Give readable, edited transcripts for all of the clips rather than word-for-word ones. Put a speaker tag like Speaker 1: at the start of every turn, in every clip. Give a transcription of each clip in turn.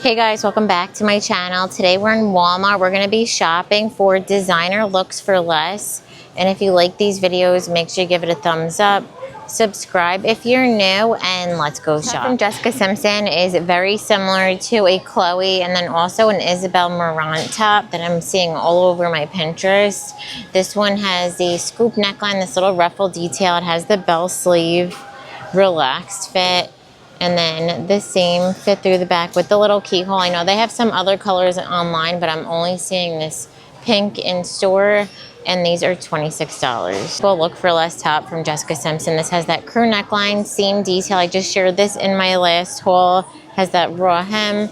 Speaker 1: Hey guys, welcome back to my channel. Today we're in Walmart. We're going to be shopping for designer looks for less. And if you like these videos, make sure you give it a thumbs up. Subscribe if you're new, and let's go shop. From Jessica Simpson is very similar to a Chloe and then also an Isabel Marant top that I'm seeing all over my Pinterest. This one has the scoop neckline, this little ruffle detail. It has the bell sleeve, relaxed fit. And then the same fit through the back with the little keyhole. I know they have some other colors online, but I'm only seeing this pink in store, and these are $26. Well, look for less top from Jessica Simpson. This has that crew neckline, seam detail. I just shared this in my last haul. Has that raw hem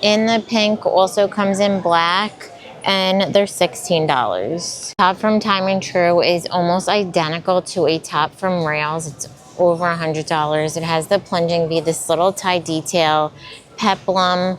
Speaker 1: in the pink, also comes in black, and they're $16. Top from Time and True is almost identical to a top from Rails. It's over $100. It has the plunging V, this little tie detail, peplum,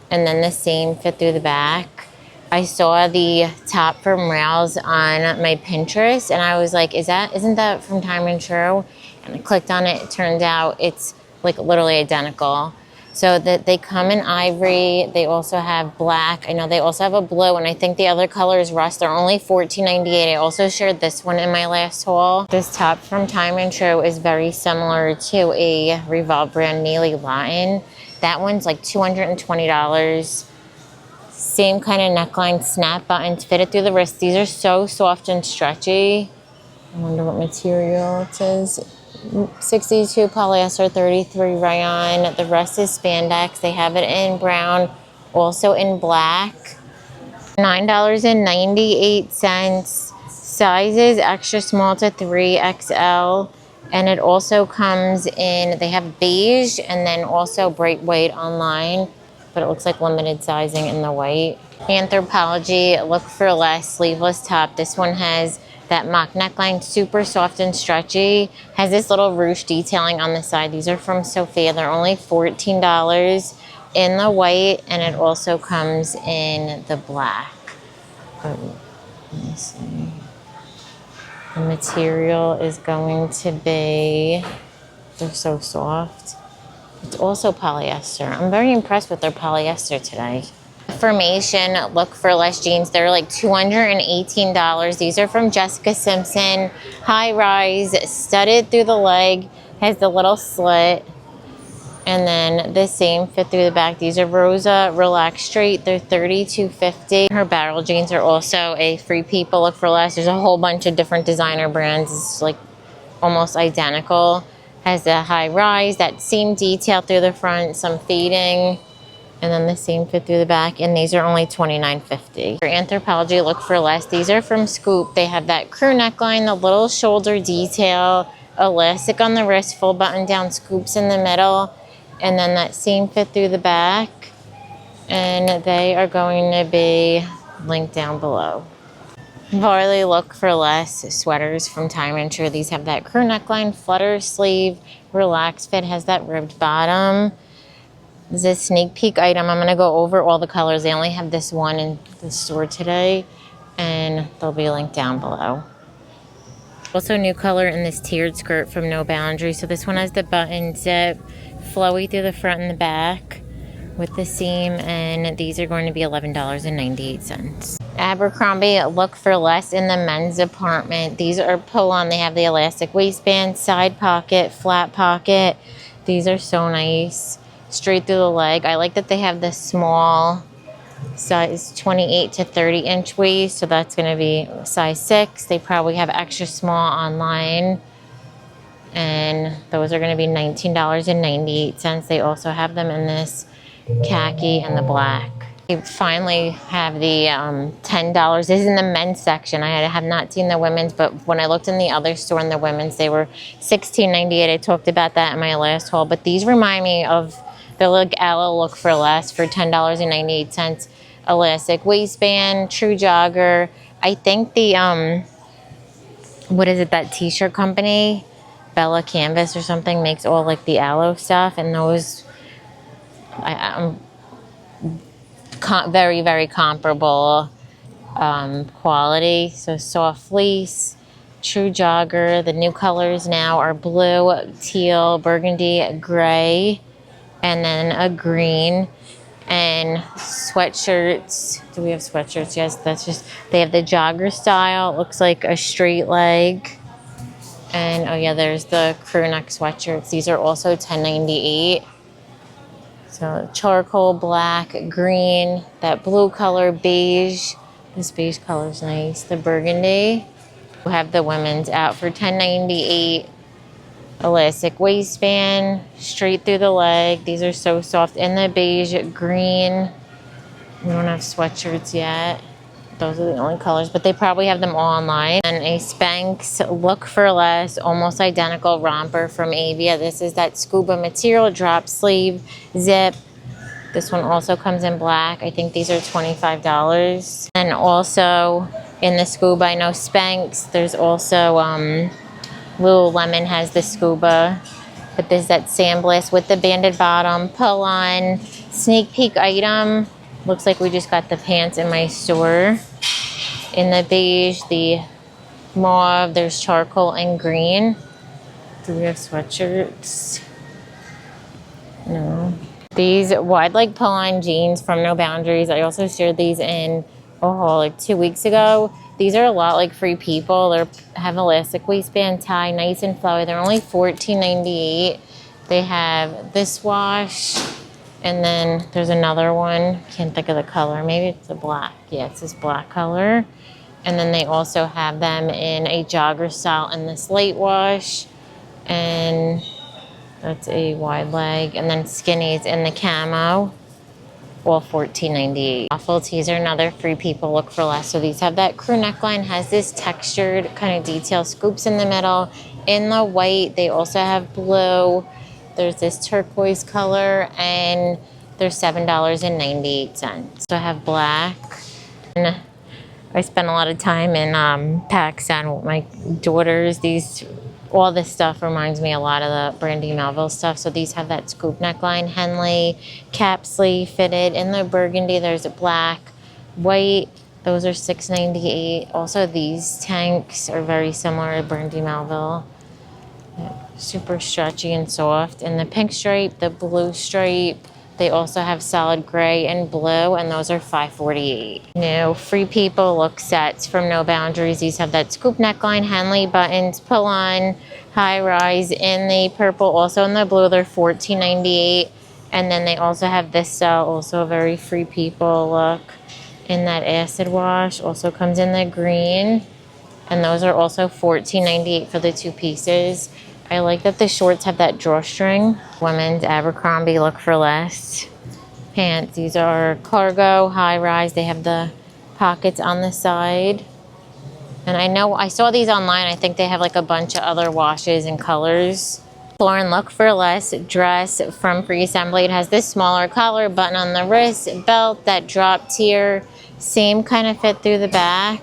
Speaker 1: and then the same fit through the back. I saw the top from Rails on my Pinterest, and I was like, isn't that from Time and True? And I clicked on it. It turned out it's like literally identical. So that they come in ivory. They also have black. I know they also have a blue, and I think the other color is rust. They're only $14.98. I also shared this one in my last haul. This top from Time and True is very similar to a Revolve brand Neely Latin. That one's like $220. Same kind of neckline, snap buttons, fitted through the wrist. These are so soft and stretchy. I wonder what material it is. 62 polyester, 33 rayon. The rest is spandex. They have it in brown, also in black. $9.98. Sizes extra small to 3XL. And it also comes in, they have beige and then also bright white online, but it looks like limited sizing in the white. Anthropologie, look for less, sleeveless top. This one has that mock neckline, super soft and stretchy. Has this little ruche detailing on the side. These are from Sophia. They're only $14 in the white, and it also comes in the black. Let me see. The material is going to be, they're so soft. It's also polyester. I'm very impressed with their polyester today. Formation, look for less jeans. They're like $218. These are from Jessica Simpson. High rise, studded through the leg, has the little slit, and then the same fit through the back. These are Rosa Relaxed Straight. They're $32.50. Her barrel jeans are also a Free People look for less. There's a whole bunch of different designer brands. It's like almost identical. Has the high rise, that seam detail through the front, some fading, and then the same fit through the back, and these are only $29.50. For Anthropologie, look for less. These are from Scoop. They have that crew neckline, the little shoulder detail, elastic on the wrist, full button down, scoops in the middle, and then that same fit through the back, and they are going to be linked down below. Varley, look for less, sweaters from Time and True. These have that crew neckline, flutter sleeve, relaxed fit, has that ribbed bottom. This is a sneak peek item. I'm going to go over all the colors. They only have this one in the store today, and they'll be linked down below. Also new color in this tiered skirt from No Boundary. So this one has the button zip, flowy through the front and the back with the seam, and these are going to be $11.98. Abercrombie, look for less in the men's department. These are pull-on. They have the elastic waistband, side pocket, flat pocket. These are so nice. Straight through the leg. I like that they have the small size 28 to 30 inch waist, so that's going to be size 6. They probably have extra small online, and those are going to be $19.98. They also have them in this khaki and the black. We finally have the $10. This is in the men's section. I have not seen the women's, but when I looked in the other store in the women's, they were $16.98. I talked about that in my last haul, but these remind me of the like aloe look for less for $10.98. Elastic waistband, true jogger. I think the what is it, that t-shirt company, Bella Canvas or something, makes all like the aloe stuff, and those I'm very, very comparable quality. So soft fleece, true jogger. The new colors now are blue, teal, burgundy, gray, and then a green. And sweatshirts. Do we have sweatshirts? Yes, that's just, they have the jogger style. It looks like a straight leg. And oh yeah, there's the crew neck sweatshirts. These are also $10.98. So charcoal, black, green, that blue color, beige. This beige color is nice. The burgundy. We have the women's out for $10.98. Elastic waistband, straight through the leg. These are so soft. In the beige, green. We don't have sweatshirts yet. Those are the only colors, but they probably have them all online. And a Spanx Look for Less, almost identical romper from Avia. This is that scuba material, drop sleeve, zip. This one also comes in black. I think these are $25. And also in the scuba, I know Spanx, there's also Lululemon has the scuba. But there's that sandblast with the banded bottom, pull on, sneak peek item. Looks like we just got the pants in my store. In the beige, the mauve, there's charcoal and green. Do we have sweatshirts? No. These wide leg pull-on jeans from No Boundaries. I also shared these in a haul like 2 weeks ago. These are a lot like Free People. They have elastic waistband, tie, nice and flowy. They're only $14.98. They have this wash, and then there's another one. Can't think of the color. Maybe it's a black. Yeah, it's this black color. And then they also have them in a jogger style in this light wash. And that's a wide leg. And then skinnies in the camo. All $14.98. Waffle tees are another Free People Look for Less. So these have that crew neckline, has this textured kind of detail, scoops in the middle. In the white, they also have blue. There's this turquoise color, and they're $7.98. So I have black. And I spent a lot of time in Pakistan with my daughters. All this stuff reminds me a lot of the Brandy Melville stuff. So these have that scoop neckline, Henley, cap sleeve fitted. In the burgundy, there's a black, white. Those are $6.98. Also, these tanks are very similar to Brandy Melville. Super stretchy and soft. And the pink stripe, the blue stripe, they also have solid gray and blue, and those are $5.48. New Free People Look sets from No Boundaries. These have that scoop neckline, Henley buttons, pull on, high rise in the purple, also in the blue. They're $14.98. And then they also have this style, also a very Free People look in that acid wash. Also comes in the green, and those are also $14.98 for the two pieces. I like that the shorts have that drawstring. Women's Abercrombie Look for Less pants. These are cargo, high rise. They have the pockets on the side. And I know I saw these online. I think they have like a bunch of other washes and colors. Lauren Look for Less dress from Free Assembly. It has this smaller collar, button on the wrist, belt, that drop tier. Same kind of fit through the back.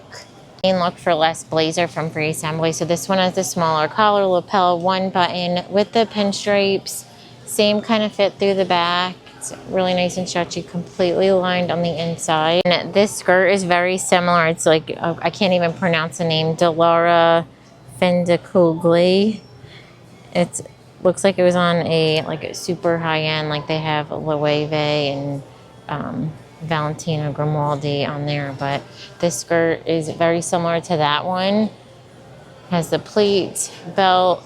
Speaker 1: Look for Less blazer from Free Assembly. So this one has the smaller collar, lapel, one button with the pinstripes. Same kind of fit through the back. It's really nice and stretchy, completely lined on the inside. And this skirt is very similar. It's like, I can't even pronounce the name, Delara Fendicugli. It looks like it was on a super high end, like they have Loewe and Valentino Grimaldi on there, but this skirt is very similar to that one. Has the pleats, belt,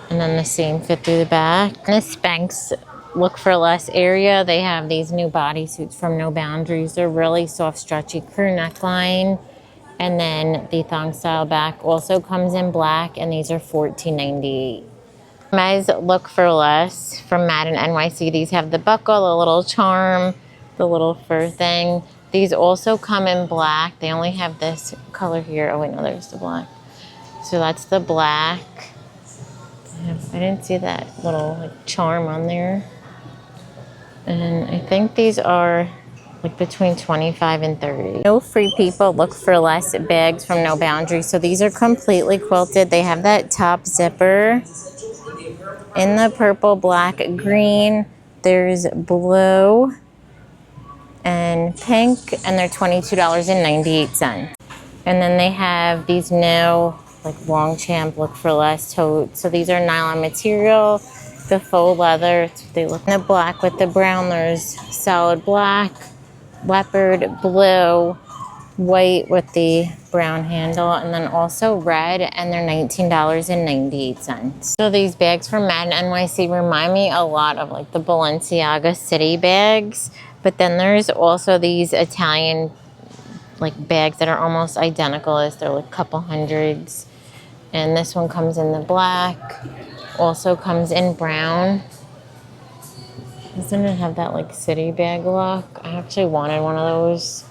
Speaker 1: and then the same fit through the back. In the Spanx Look for Less area, they have these new bodysuits from No Boundaries. They're really soft, stretchy crew neckline, and then the thong style back also comes in black, and these are $14.98. Men's Look for Less from MADDEN NYC. These have the buckle, the little charm, the little fur thing. These also come in black. They only have this color here. Oh wait, no, there's the black. So that's the black. I didn't see that little charm on there. And I think these are between 25 and 30. No Free People Look for Less bags from No Boundaries. So these are completely quilted. They have that top zipper in the purple, black, green. There's blue and pink, and they're $22.98. And then they have these new Longchamp Look for Less totes. So these are nylon material. the faux leather. It's what they look in the black with the brown. There's solid black, leopard blue, white with the brown handle, and then also red, and they're $19.98. So these bags from Madden NYC remind me a lot of like the Balenciaga City bags, but then there's also these Italian like bags that are almost identical, as they're like a couple hundreds. And this one comes in the black, also comes in brown. Doesn't it have that like city bag look? I actually wanted one of those.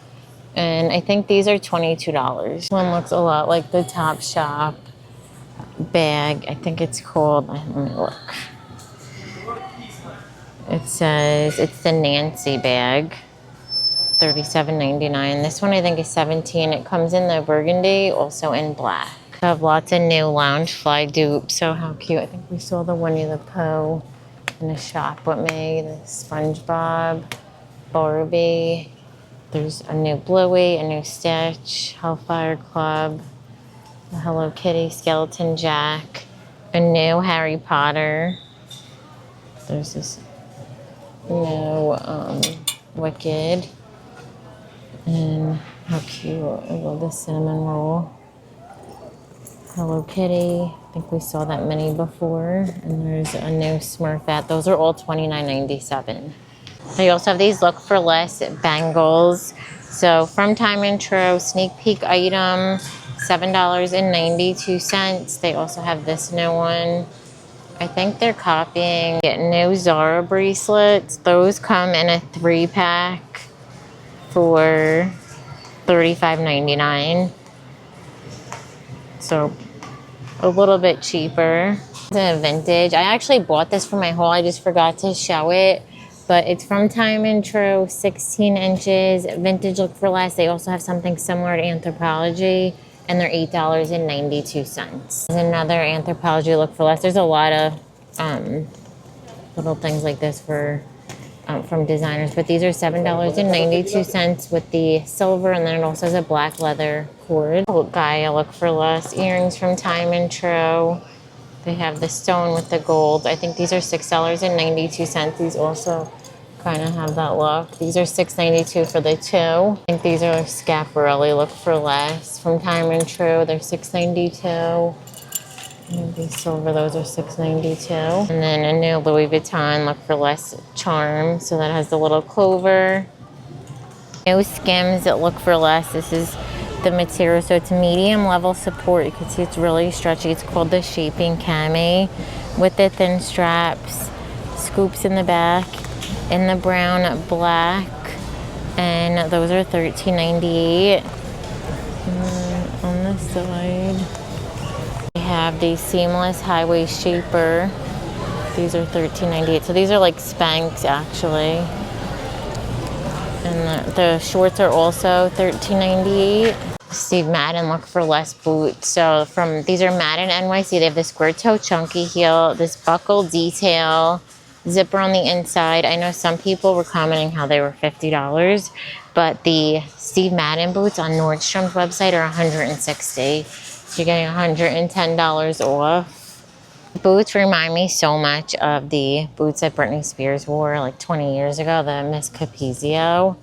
Speaker 1: And I think these are $22. One looks a lot like the Topshop bag. I think it's called, let me look. It says it's the Nancy bag, $37.99. This one I think is $17. It comes in the burgundy, also in black. I have lots of new Loungefly dupes. So how cute. I think we saw the Winnie the Pooh in the shop with me, the SpongeBob, Barbie. There's a new Bluey, a new Stitch, Hellfire Club, a Hello Kitty, Skeleton Jack, a new Harry Potter. There's this new Wicked. And how cute. I love the cinnamon roll. Hello Kitty. I think we saw that mini before. And there's a new Smurfette. Those are all $29.97. They also have these Look for Less bangles. So from Time Intro, sneak peek item, $7.92. They also have this new one. I think they're copying new Zara bracelets. Those come in a 3-pack for $35.99. So a little bit cheaper. The vintage. I actually bought this for my haul. I just forgot to show it. But it's from Time Intro, 16 inches, vintage Look for Less. They also have something similar to Anthropologie, and they're $8.92. There's another Anthropologie Look for Less. There's a lot of little things like this for from designers, but these are $7.92 with the silver, and then it also has a black leather cord. Gaia Look for Less earrings from Time Intro. They have the stone with the gold. I think these are $6.92. These also kind of have that look. These are $6.92 for the two. I think these are Schiaparelli Look for Less from Time Intro. They're $6.92. Maybe silver, those are $6.92. And then a new Louis Vuitton Look for Less charm. So that has the little clover. New Skims that Look for Less. This is the material, so it's medium level support. You can see it's really stretchy. It's called the Shaping Cami with the thin straps, scoops in the back, in the brown black, and those are $13.98. On the side we have the seamless high waist shaper. These are $13.98. So these are like Spanx actually. And the shorts are also $13.98. Steve Madden Look for Less boots. So these are Madden NYC. They have the square toe chunky heel, this buckle detail, zipper on the inside. I know some people were commenting how they were $50, but the Steve Madden boots on Nordstrom's website are $160. So you're getting $110 off. Boots remind me so much of the boots that Britney Spears wore like 20 years ago, the Miss Capizio.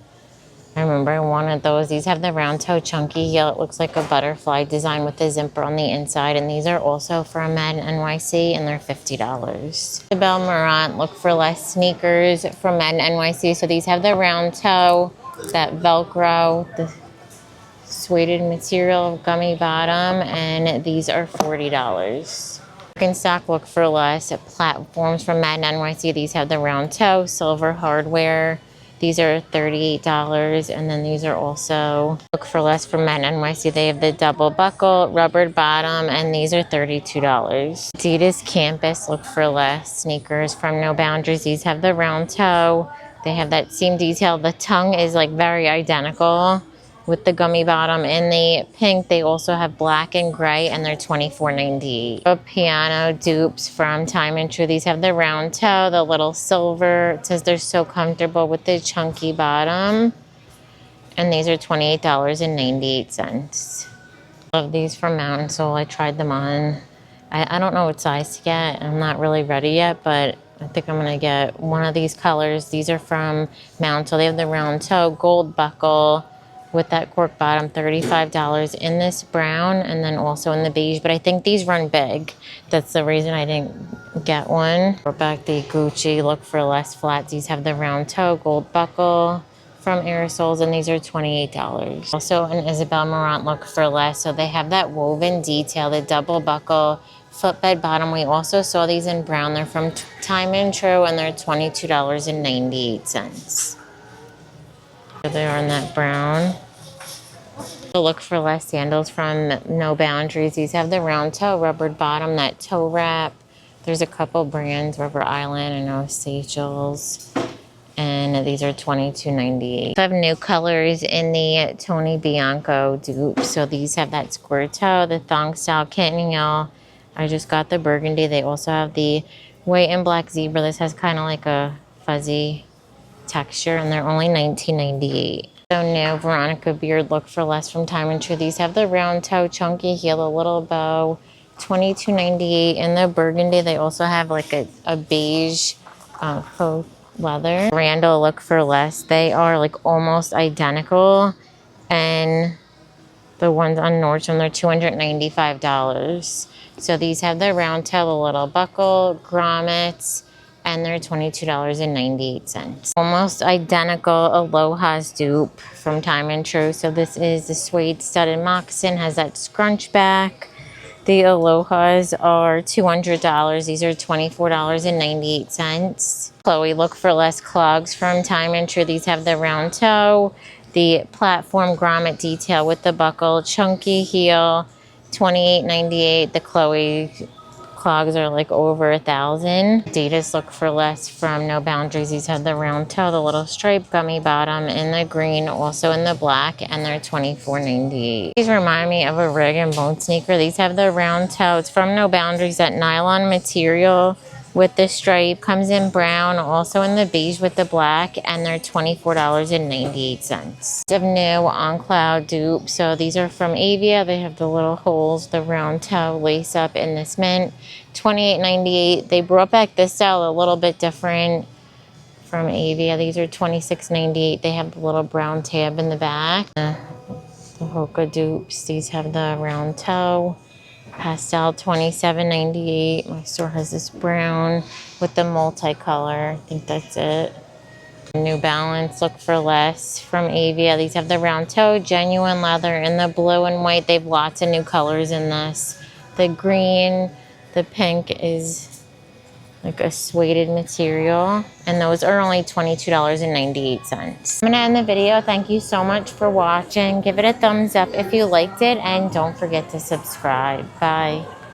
Speaker 1: I remember I wanted those. These have the round toe chunky heel. It looks like a butterfly design with the zipper on the inside. And these are also from Madden NYC, and they're $50. Isabel Marant Look for Less sneakers from Madden NYC. So these have the round toe, that Velcro, the suede material, gummy bottom, and these are $40. Birkenstock Look for Less platforms from Madden NYC. These have the round toe, silver hardware. These are $38, and then these are also Look for Less from Madden NYC. They have the double buckle, rubbered bottom, and these are $32. Adidas Campus Look for Less sneakers from No Boundaries. These have the round toe. They have that seam detail. The tongue is like very identical with the gummy bottom. In the pink, they also have black and gray, and they're $24.98. Piano Dupes from Time Intro. These have the round toe, the little silver. It says they're so comfortable with the chunky bottom. And these are $28.98. Love these from Mountain Soul. I tried them on. I don't know what size to get. I'm not really ready yet, but I think I'm gonna get one of these colors. These are from Mountain. They have the round toe, gold buckle with that cork bottom, $35 in this brown and then also in the beige. But I think these run big. That's the reason I didn't get one. We're back the Gucci Look for Less flats. These have the round toe, gold buckle from Aerosols, and these are $28. Also an Isabel Marant Look for Less. So they have that woven detail, the double buckle footbed bottom. We also saw these in brown. They're from Time and True, and they're $22.98. There they are in that brown. The Look for Less sandals from No Boundaries. These have the round toe, rubbered bottom, that toe wrap. There's a couple brands, Rubber Island, I know Seychelles. And these are $22.98. I have new colors in the Tony Bianco dupe. So these have that square toe, the thong style kitten heel. I just got the burgundy. They also have the white and black zebra. This has kind of like a fuzzy texture, and they're only $19.98. So new Veronica Beard Look for Less from Time and True. These have the round toe, chunky heel, a little bow, $22.98. In the burgundy, they also have like a beige faux leather. Randall Look for Less. They are like almost identical, and the ones on Nordstrom, they're $295. So these have the round toe, the little buckle, grommets, and they're $22.98. Almost identical Aloha's dupe from Time and True. So this is the suede studded moccasin, has that scrunch back. The Alohas are $200. These are $24.98. Chloe Look for Less clogs from Time and True. These have the round toe, the platform grommet detail with the buckle, chunky heel, $28.98. The Chloe clogs are like over $1,000. Adidas Look for Less from No Boundaries. These have the round toe, the little striped gummy bottom in the green, also in the black, and they're $24.98. These remind me of a Rag and Bone sneaker. These have the round toe. It's from No Boundaries, that nylon material with the stripe. Comes in brown, also in the beige with the black, and they're $24.98. Of new On Cloud dupe. So these are from Avia. They have the little holes, the round toe, lace up in this mint, $28.98. They brought back this style a little bit different from Avia. These are $26.98. They have the little brown tab in the back. The Hoka dupes. These have the round toe. Pastel, $27.98. My store has this brown with the multicolor. I think that's it. New Balance Look for Less from Avia. These have the round toe, genuine leather in the blue and white. They have lots of new colors in this. The green, the pink is like a suede material, and those are only $22.98. I'm gonna end the video. Thank you so much for watching. Give it a thumbs up if you liked it, and don't forget to subscribe. Bye.